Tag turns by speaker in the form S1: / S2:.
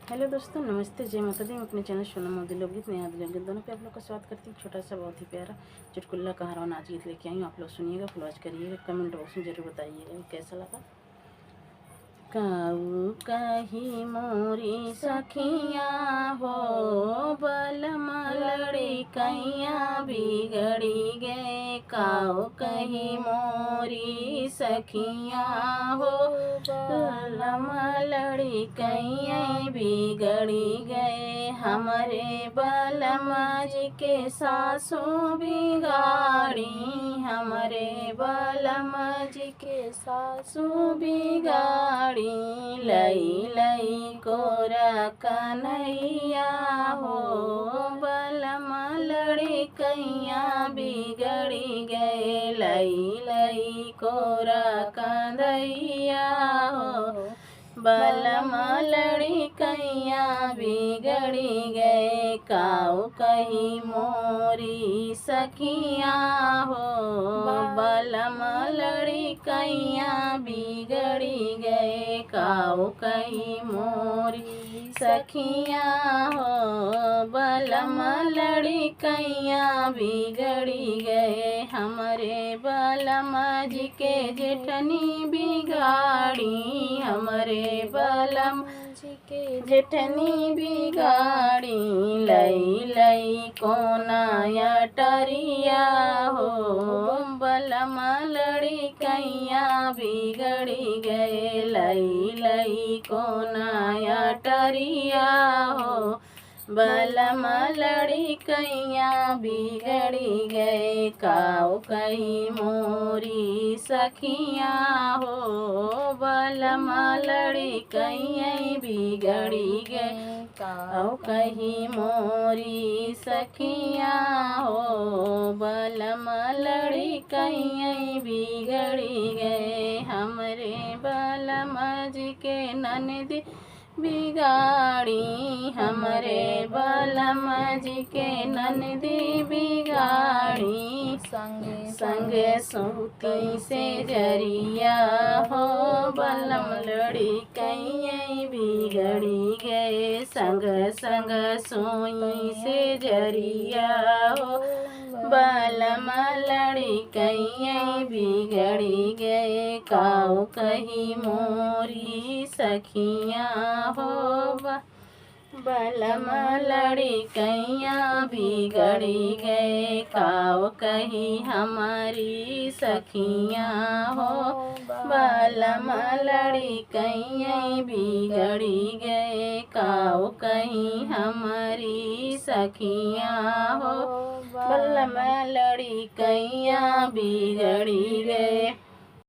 S1: Hello दोस्तों, नमस्ते, जय माता दी। मैं अपने चैनल सोनम मोदी लोकगीत नया लोकगीत दोनों पे आप लोग का स्वागत करती हूँ। छोटा सा बहुत ही प्यारा चुटकुल्ला कहारा नाच गीत लेके आई हूँ। आप लोग सुनिएगा, फॉलो करिएगा, कमेंट बॉक्स में जरूर बताइएगा कैसा लगा। काऊ कही मोरी सखिया हो, बलम लड़ी कैया बिगड़ी गे। काऊ कही मोरी सखिया हो, बलम लड़ी कैया बिगड़ी गए। हमारे बलम जी के सासू बिगाड़ी, हमारे बलम जी के सासू बिगाड़ी। लई लई कोरा कन्हैया हो, बलम लड़ी कैया बिगड़ी गए। लई लई कोरा कन्हैया हो, बलम लड़ी कैया बिगड़ी गए। काऊ कही मोरी सखिया हो, बलम लड़ी कैया बिगड़ी गए। काऊ कही मोरी सखिया हो, बलम लड़ी कैया बिगड़ी गए। हमारे बलम जी के जेठनी बिगाड़ी, हमारे बलम जी के जेठनी बिगाड़ी। लई लई कोना अटरिया हो, बलम लड़ी कैया बिगड़ी गए। लई लई कोना अटरिया हो, बलम लड़ी कैया बिगड़ी गए। काऊ कही मोरी सखिया हो, बलम लड़ी कैया बिगड़ी गए। काऊ कही मोरी सखिया हो, बलम लड़ी कैया बिगड़ी गए। हमरे बलम जी के ननदी बिगाड़ी, हमरे बलम जी के ननदी बिगाड़ी। संगे संगे सोती से जरिया हो, बलम लड़ी कैया बिगड़ी गए। संग संग सोई से जरिया हो, बलम लड़ी कैया बिगड़ी गए। काऊ कही मोरी सखिया हो, बलम लड़ी कैया बिगड़ी गए। काऊ कही हमारी सखिया हो, बलम लड़ी कैया बिगड़ी गए। काऊ कही हमारी सखिया हो, बलम लड़ी कैया बिगड़ी गए।